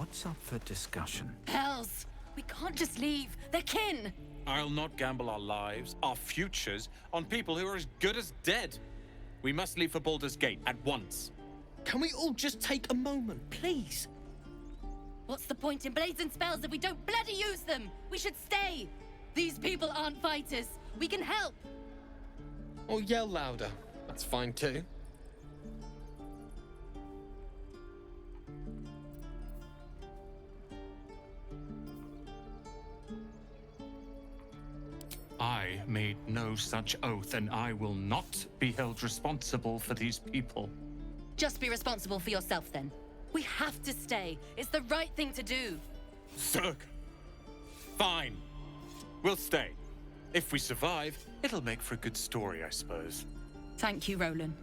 What's up for discussion? Hells! We can't just leave. They're kin! I'll not gamble our lives, our futures, on people who are as good as dead. We must leave for Baldur's Gate at once. Can we all just take a moment, please? What's the point in blades and spells if we don't bloody use them? We should stay! These people aren't fighters. We can help! Or yell louder. That's fine too. I made no such oath, and I will not be held responsible for these people. Just be responsible for yourself then. We have to stay. It's the right thing to do. Zerg! Fine. We'll stay. If we survive, it'll make for a good story, I suppose. Thank you, Roland.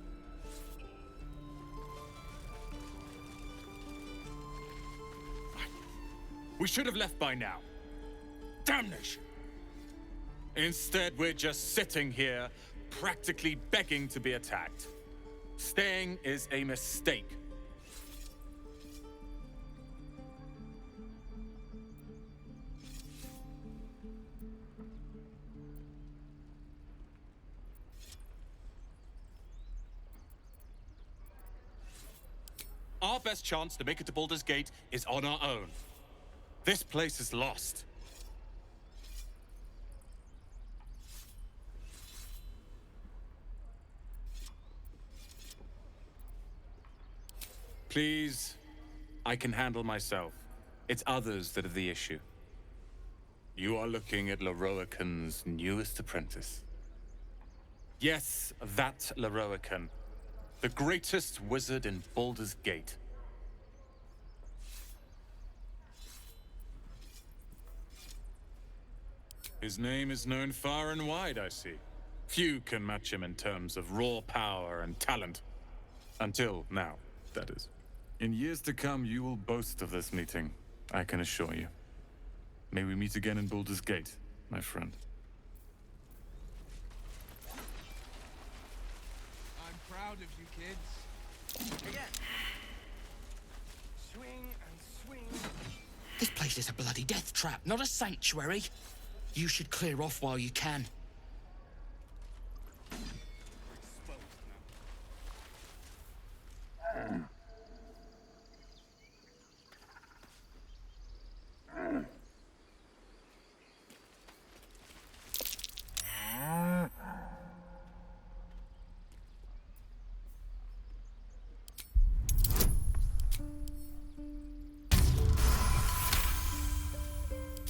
We should have left by now. Damnation! Instead, we're just sitting here, practically begging to be attacked. Staying is a mistake. Our best chance to make it to Baldur's Gate is on our own. This place is lost. Please, I can handle myself. It's others that are the issue. You are looking at Leroican's newest apprentice. Yes, that Leroican. The greatest wizard in Baldur's Gate. His name is known far and wide, I see. Few can match him in terms of raw power and talent. Until now, that is. In years to come, you will boast of this meeting, I can assure you. May we meet again in Baldur's Gate, my friend. I'm proud of you, kids. Again. Swing and swing. This place is a bloody death trap, not a sanctuary. You should clear off while you can.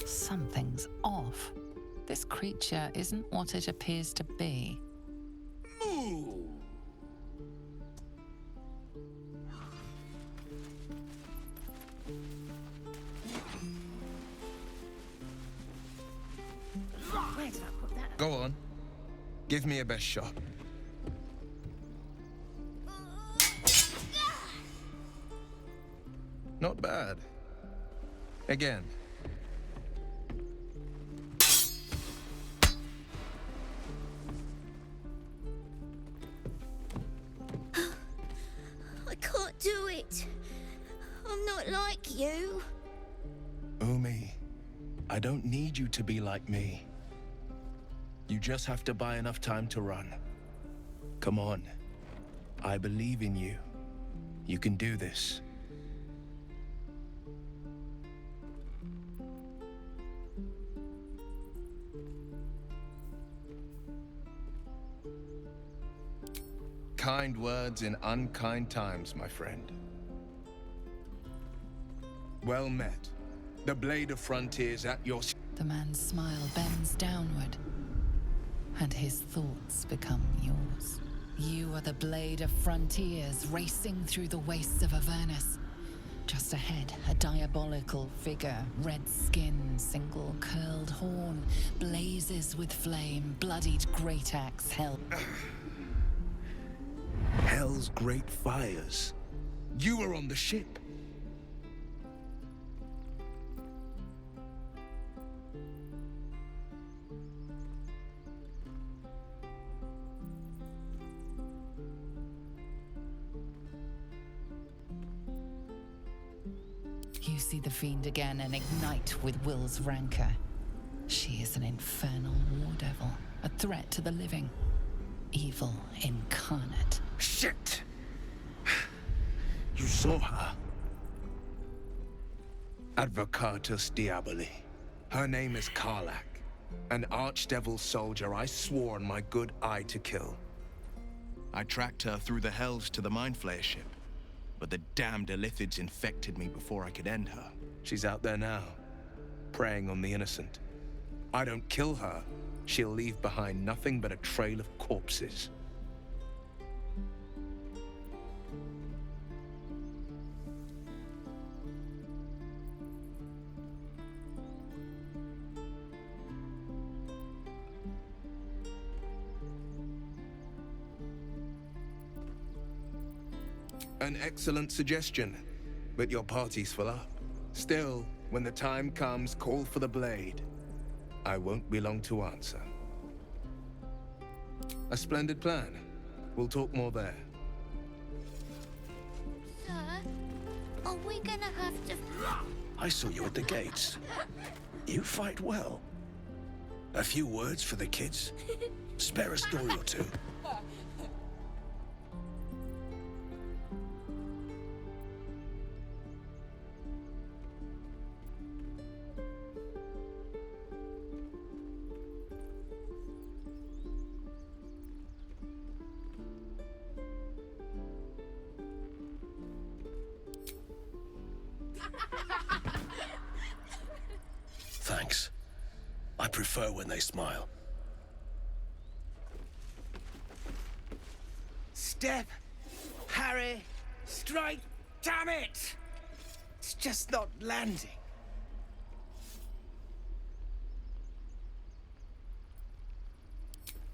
Something's off. This creature isn't what it appears to be. Moo! Where did I put that? Go on. Give me a best shot. Not bad. Again. I can't do it. I'm not like you. Umi, I don't need you to be like me. You just have to buy enough time to run. Come on. I believe in you. You can do this. Kind words in unkind times, my friend. Well met. The blade of frontiers at your... The man's smile bends downward, and his thoughts become yours. You are the blade of frontiers racing through the wastes of Avernus. Just ahead, a diabolical figure, red skin, single curled horn, blazes with flame, bloodied great axe held. Hell's great fires. You were on the ship. You see the fiend again and ignite with Will's rancor. She is an infernal war devil, a threat to the living. Evil incarnate. Shit! You saw her? Advocatus Diaboli. Her name is Karlach, an archdevil soldier I swore on my good eye to kill. I tracked her through the hells to the Mind Flayer ship, but the damned Illithids infected me before I could end her. She's out there now, preying on the innocent. I don't kill her, she'll leave behind nothing but a trail of corpses. An excellent suggestion, but your party's full up. Still, when the time comes, call for the blade. I won't be long to answer. A splendid plan. We'll talk more there. Sir, are we gonna have to... I saw you at the gates. You fight well. A few words for the kids? Spare a story or two. Thanks. I prefer when they smile. Step, Harry, strike, damn it! It's just not landing.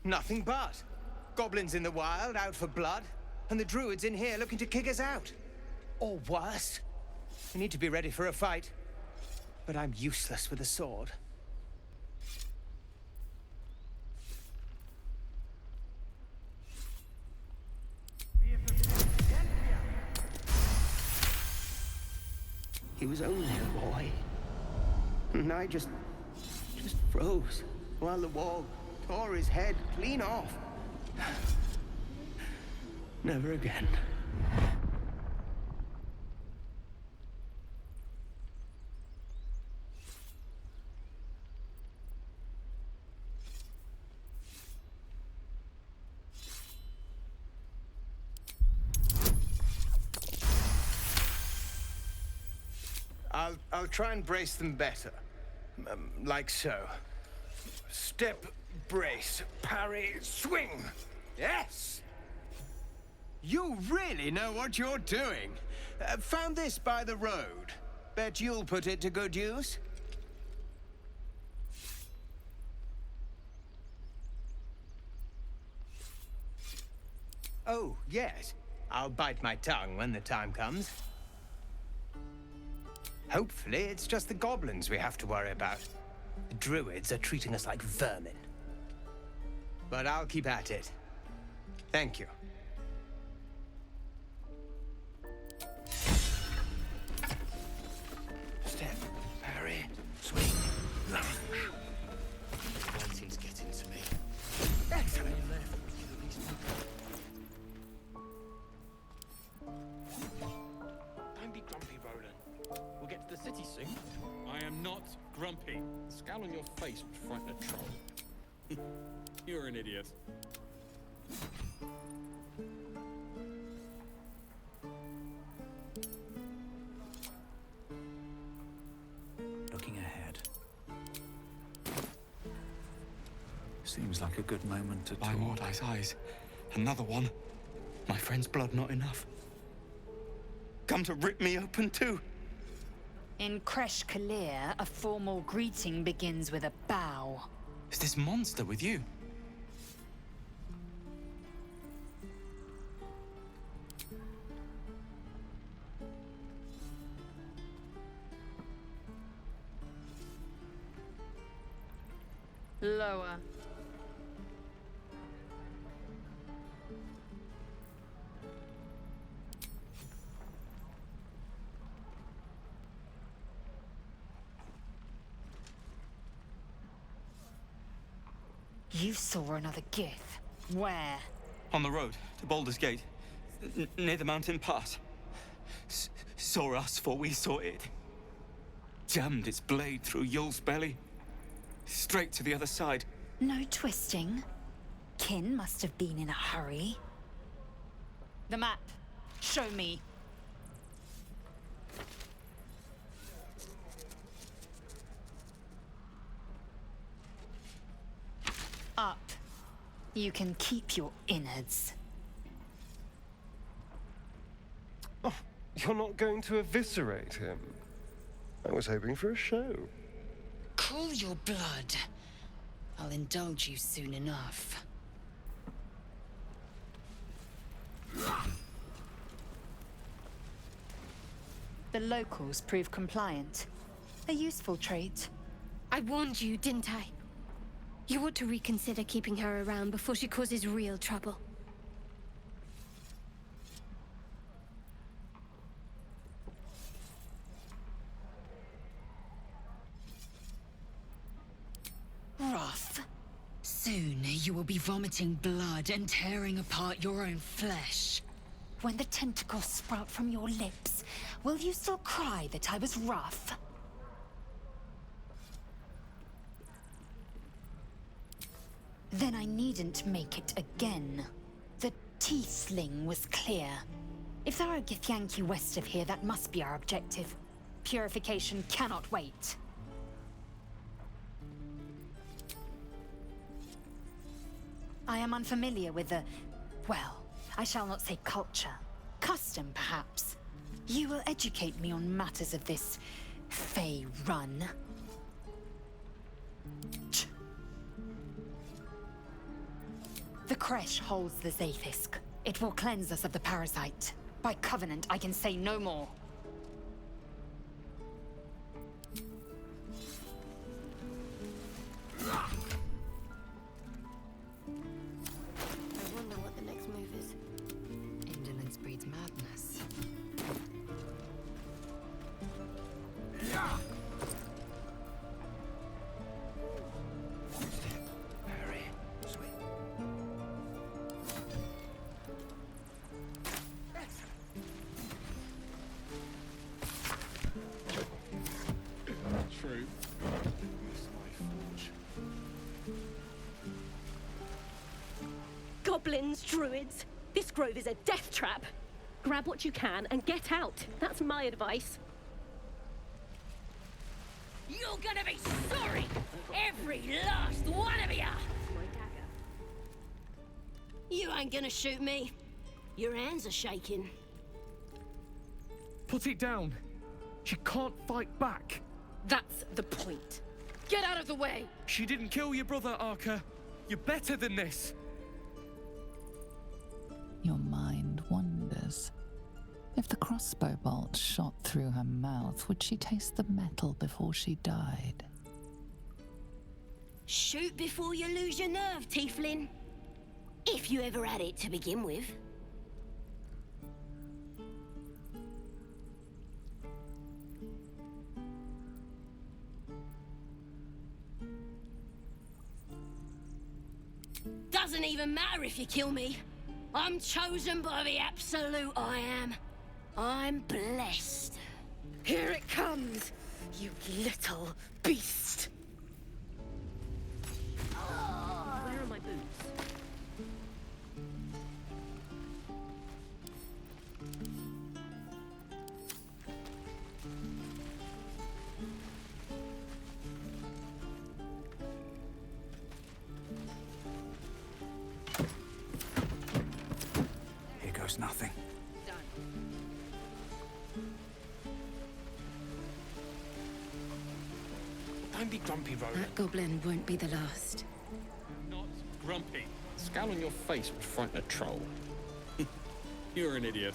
Nothing but. Goblins in the wild, out for blood, and the druids in here looking to kick us out. Or worse. We need to be ready for a fight. But I'm useless with a sword. He was only a boy. And I just froze while the wall tore his head clean off. Never again. I'll try and brace them better. Like so. Step, brace, parry, swing. Yes! You really know what you're doing. Found this by the road. Bet you'll put it to good use. Oh, yes. I'll bite my tongue when the time comes. Hopefully, it's just the goblins we have to worry about. The druids are treating us like vermin. But I'll keep at it. Thank you. Step, parry, swing, lunge. Waiting's getting to me. Excellent. Don't be grumpy, Roland. We'll get to the city soon. I am not grumpy. The scowl on your face would frighten a troll. You're an idiot. Looking ahead. Seems like a good moment to By talk. Mordai's eyes. Another one. My friend's blood not enough. Come to rip me open too. In Kresh Kalir, a formal greeting begins with a bow. Is this monster with you? Lower. You saw another Gith. Where? On the road to Baldur's Gate, near the mountain pass. Saw us, for we saw it. Jammed its blade through Yul's belly. Straight to the other side. No twisting. Kin must have been in a hurry. The map. Show me. Up. You can keep your innards. Oh, you're not going to eviscerate him? I was hoping for a show. Cool your blood. I'll indulge you soon enough. The locals prove compliant. A useful trait. I warned you, didn't I? You ought to reconsider keeping her around before she causes real trouble. Rough. Soon you will be vomiting blood and tearing apart your own flesh. When the tentacles sprout from your lips, will you still cry that I was rough? Then I needn't make it again. The Tiefling was clear. If there are Githyanki west of here, that must be our objective. Purification cannot wait. I am unfamiliar with the... well, I shall not say culture. Custom, perhaps. You will educate me on matters of this... Fey run. The Kresh holds the Zaithisk. It will cleanse us of the parasite. By covenant, I can say no more. I wonder what the next move is. Indolence breeds madness. Harry, sweet. True. Goblins, druids. This grove is a death trap. Grab what you can and get out. That's my advice. You're gonna be sorry! Every last one of ya! My dagger. You ain't gonna shoot me. Your hands are shaking. Put it down. She can't fight back. That's the point. Get out of the way! She didn't kill your brother, Arca. You're better than this. Your mind wanders. If the crossbow bolt shot through her mouth, would she taste the metal before she died? Shoot before you lose your nerve, Tiefling. If you ever had it to begin with. Doesn't even matter if you kill me. I'm chosen by the Absolute I am. I'm blessed. Here it comes, you little beast! Where are my boots? Here goes nothing. Don't be grumpy, Rhoda. That goblin won't be the last. Not grumpy. Scowl on your face would frighten a troll. You're an idiot.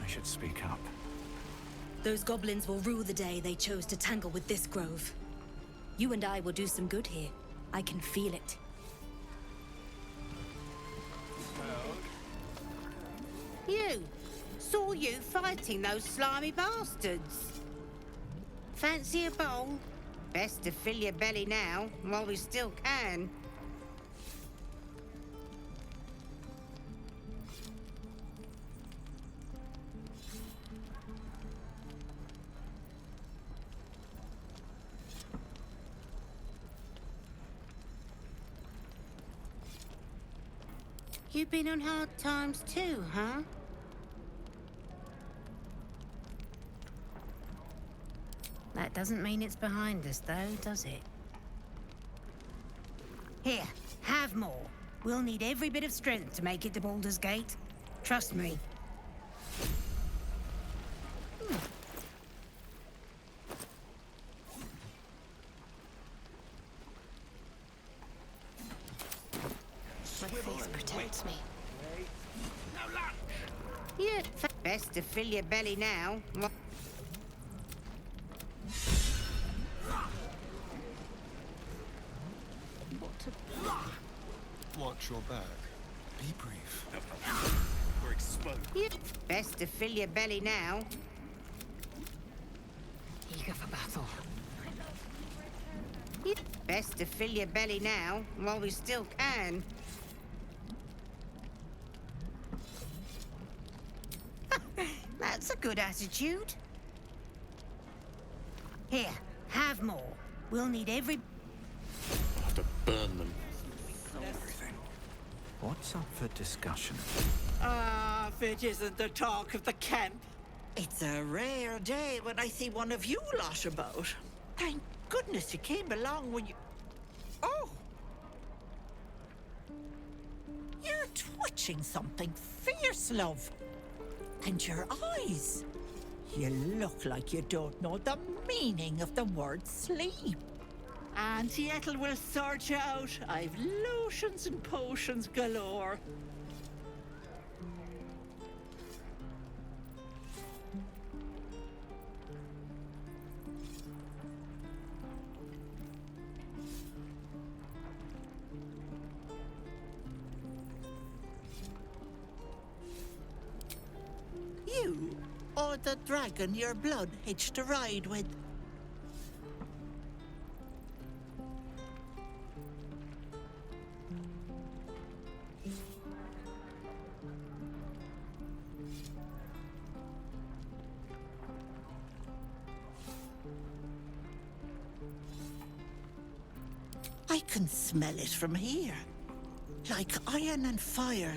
I should speak up. Those goblins will rue the day they chose to tangle with this grove. You and I will do some good here. I can feel it. You! Saw you fighting those slimy bastards. Fancy a bowl? Best to fill your belly now, while we still can. You've been on hard times too, huh? That doesn't mean it's behind us, though, does it? Here, have more. We'll need every bit of strength to make it to Baldur's Gate. Trust me. My face protects me. Yeah, best to fill your belly now. Watch your back. Be brief. We're exposed. Yeah. Best to fill your belly now. Eager for battle. Yeah. Best to fill your belly now, while we still can. That's a good attitude. Here, have more. We'll need every... I'll have to burn them. What's up for discussion? Ah, if it isn't the talk of the camp. It's a rare day when I see one of you lot about. Thank goodness you came along when you... Oh! You're twitching something fierce, love. And your eyes. You look like you don't know the meaning of the word sleep. Auntie Ethel will sort you out. I've lotions and potions galore. You, or the dragon your blood hitched a ride with. I can smell it from here. Like iron and fire.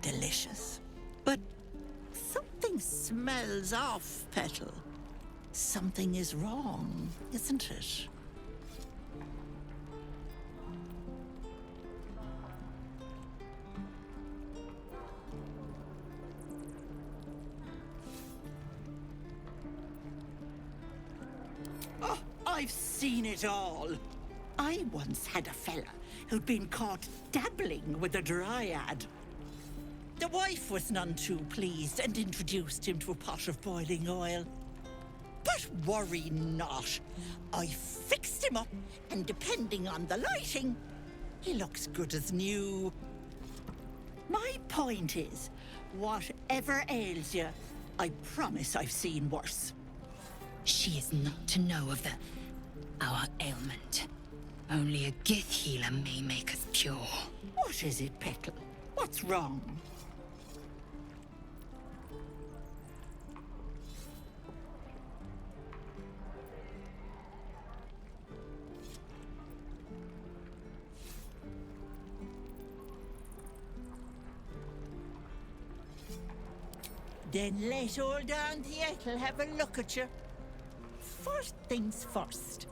Delicious. But something smells off, Petal. Something is wrong, isn't it? Oh, I've seen it all. I once had a fella who'd been caught dabbling with a dryad. The wife was none too pleased and introduced him to a pot of boiling oil. But worry not. I fixed him up, and depending on the lighting, he looks good as new. My point is, whatever ails you, I promise I've seen worse. She is not to know of our ailment. Only a Gith healer may make us pure. What is it, Petal? What's wrong? Then let old Auntie Ethel have a look at you. First things first.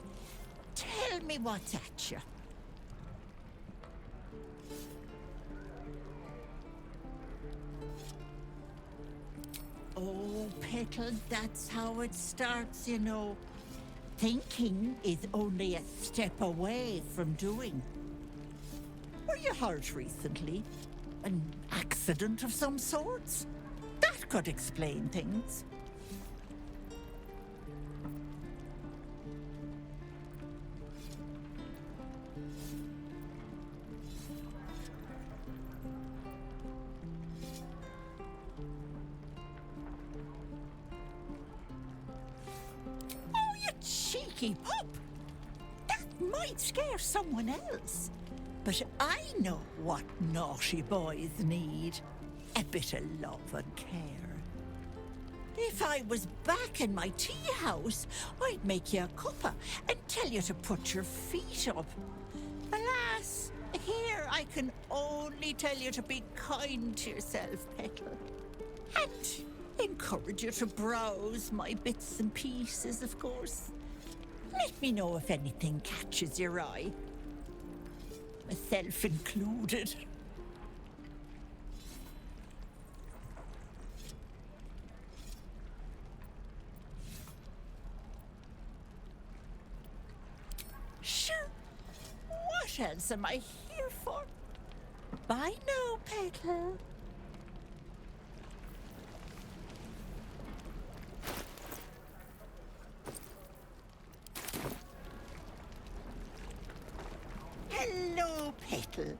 Tell me what's at you. Oh, Petal, that's how it starts, you know. Thinking is only a step away from doing. Were you hurt recently? An accident of some sorts? That could explain things. Oh, you cheeky keep up. That might scare someone else. But I know what naughty boys need. A bit of love and care. If I was back in my tea house, I'd make you a cuppa and tell you to put your feet up. Alas, here I can only tell you to be kind to yourself, Petal. And encourage you to browse my bits and pieces, of course. Let me know if anything catches your eye. Myself included. Sure. What else am I here for? Bye now, Petal. Hello, Petal.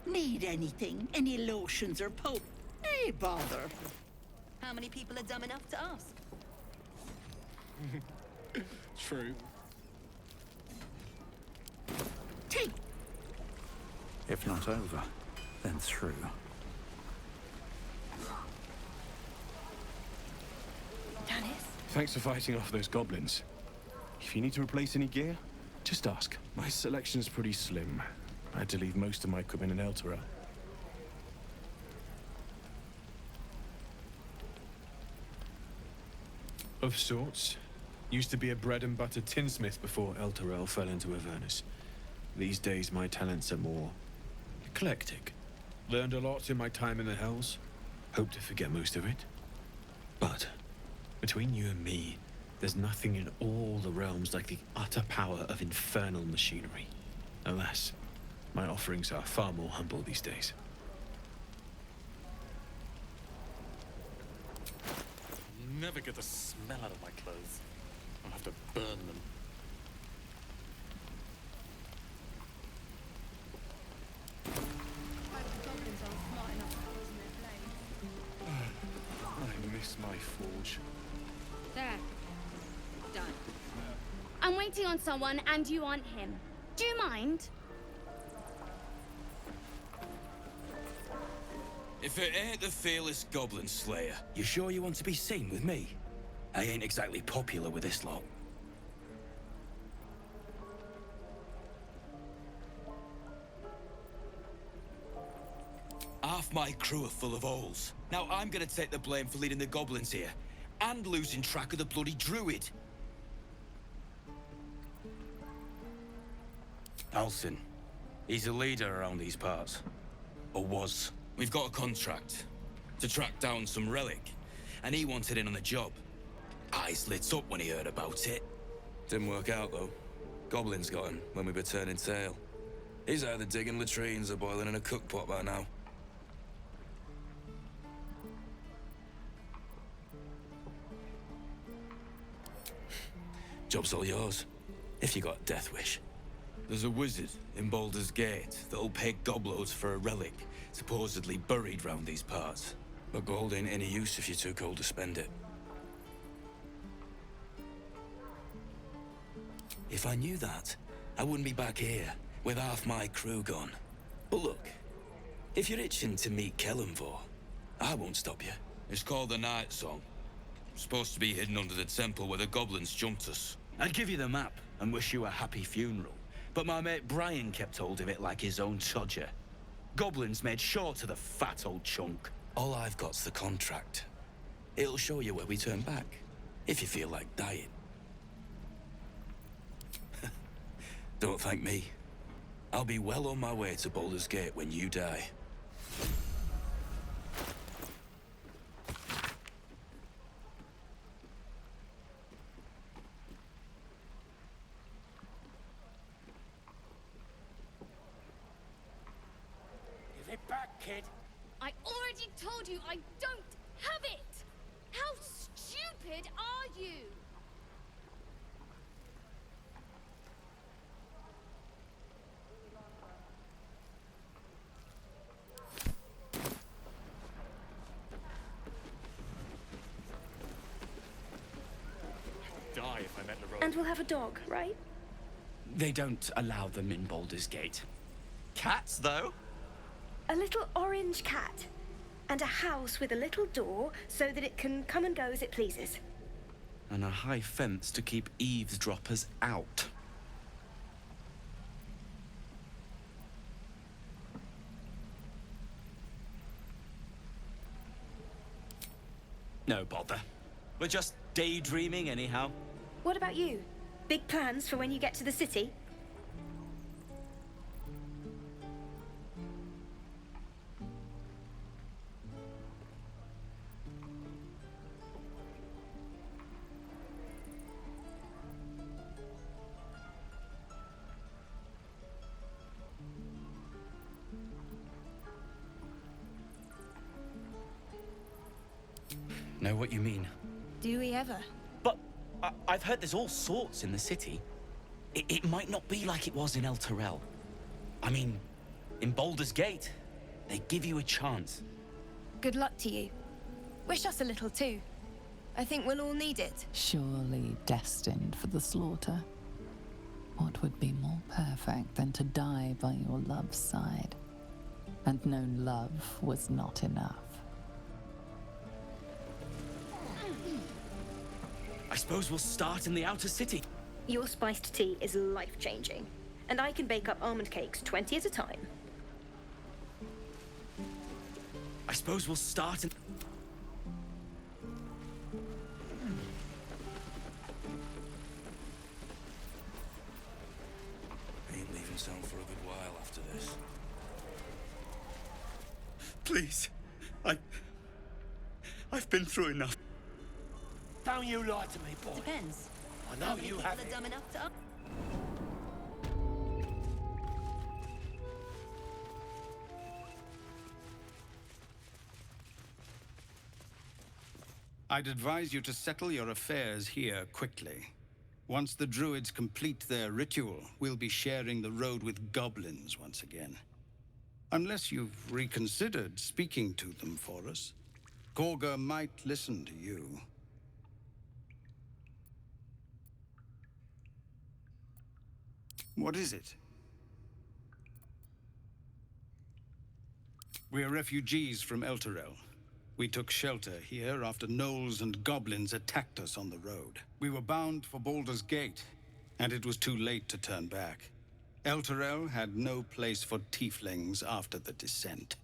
Need anything? Any lotions or poke? Hey, bother. How many people are dumb enough to ask? True. Take. If not over, then through. Dennis? Thanks for fighting off those goblins. If you need to replace any gear, just ask. My selection's pretty slim. I had to leave most of my equipment in Elturel. Of sorts. Used to be a bread and butter tinsmith before Elturel fell into Avernus. These days my talents are more eclectic. Learned a lot in my time in the Hells. Hope to forget most of it. But between you and me, there's nothing in all the realms like the utter power of infernal machinery. Alas, my offerings are far more humble these days. Never get the smell out of my clothes. I'll have to burn them. I miss my forge. There. Done. I'm waiting on someone and you want him. Do you mind? If it ain't the fearless Goblin Slayer, you sure you want to be seen with me? I ain't exactly popular with this lot. Half my crew are full of holes. Now I'm gonna take the blame for leading the goblins here, and losing track of the bloody druid. Alcin. He's a leader around these parts. Or was. We've got a contract to track down some relic, and he wanted in on the job. Eyes lit up when he heard about it. Didn't work out, though. Goblins got him when we were turning tail. He's either digging latrines or boiling in a cookpot by now. Job's all yours, if you got a death wish. There's a wizard in Baldur's Gate that'll pay gobloads for a relic, supposedly buried round these parts. But gold ain't any use if you're too cold to spend it. If I knew that, I wouldn't be back here, with half my crew gone. But look, if you're itching to meet Kellenvor, I won't stop you. It's called the Night Song. Supposed to be hidden under the temple where the goblins jumped us. I'd give you the map and wish you a happy funeral, but my mate Brian kept hold of it like his own todger. Goblins made sure to the fat old chunk. All I've got's the contract. It'll show you where we turn back, if you feel like dying. Don't thank me. I'll be well on my way to Baldur's Gate when you die. Give it back, kid. I already told you I don't have it! How stupid are you? Die if I met LaRoe. And we'll have a dog, right? They don't allow them in Baldur's Gate. Cats, though? A little orange cat. And a house with a little door so that it can come and go as it pleases. And a high fence to keep eavesdroppers out. No bother. We're just daydreaming anyhow. What about you? Big plans for when you get to the city? Know what you mean. Do we ever? But I've heard there's all sorts in the city. It might not be like it was in El Terrell. I mean, in Baldur's Gate, they give you a chance. Good luck to you. Wish us a little too. I think we'll all need it. Surely destined for the slaughter. What would be more perfect than to die by your love's side? And known love was not enough. I suppose we'll start in the outer city. Your spiced tea is life-changing. And I can bake up almond cakes 20 at a time. I suppose we'll start in... Ain't leaving town for a good while after this. Please. I've been through enough. Don't you lie to me, boy. Depends. I know you have it. Dumb enough to... I'd advise you to settle your affairs here quickly. Once the druids complete their ritual, we'll be sharing the road with goblins once again. Unless you've reconsidered speaking to them for us. Gorga might listen to you. What is it? We're refugees from El Terrell. We took shelter here after gnolls and goblins attacked us on the road. We were bound for Baldur's Gate, and it was too late to turn back. El Terrell had no place for tieflings after the Descent.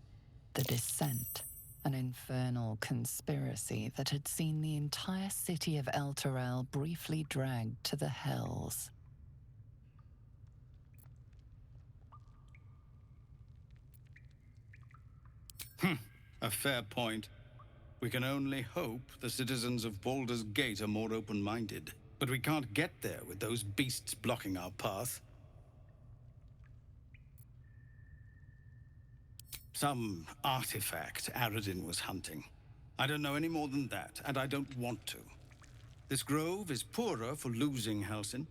The Descent, an infernal conspiracy that had seen the entire city of El Terrell briefly dragged to the Hells. A fair point. We can only hope the citizens of Baldur's Gate are more open-minded. But we can't get there with those beasts blocking our path. Some artifact Aradin was hunting. I don't know any more than that, and I don't want to. This grove is poorer for losing Halsin,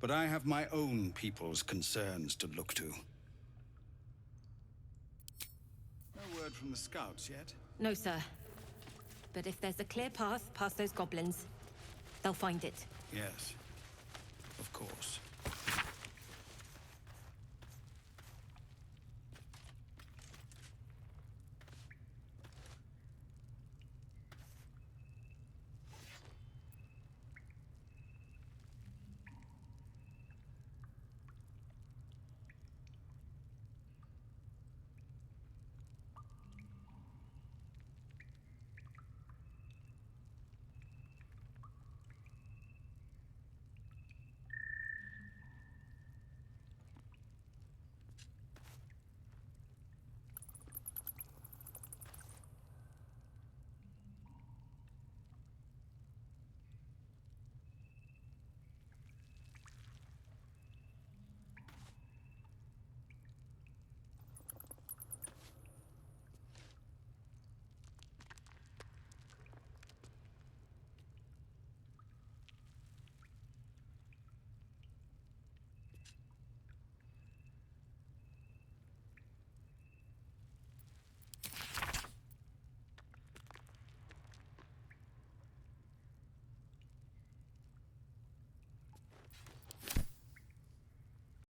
but I have my own people's concerns to look to. No word from the scouts yet? No, sir. But if there's a clear path past those goblins, they'll find it. Yes, of course.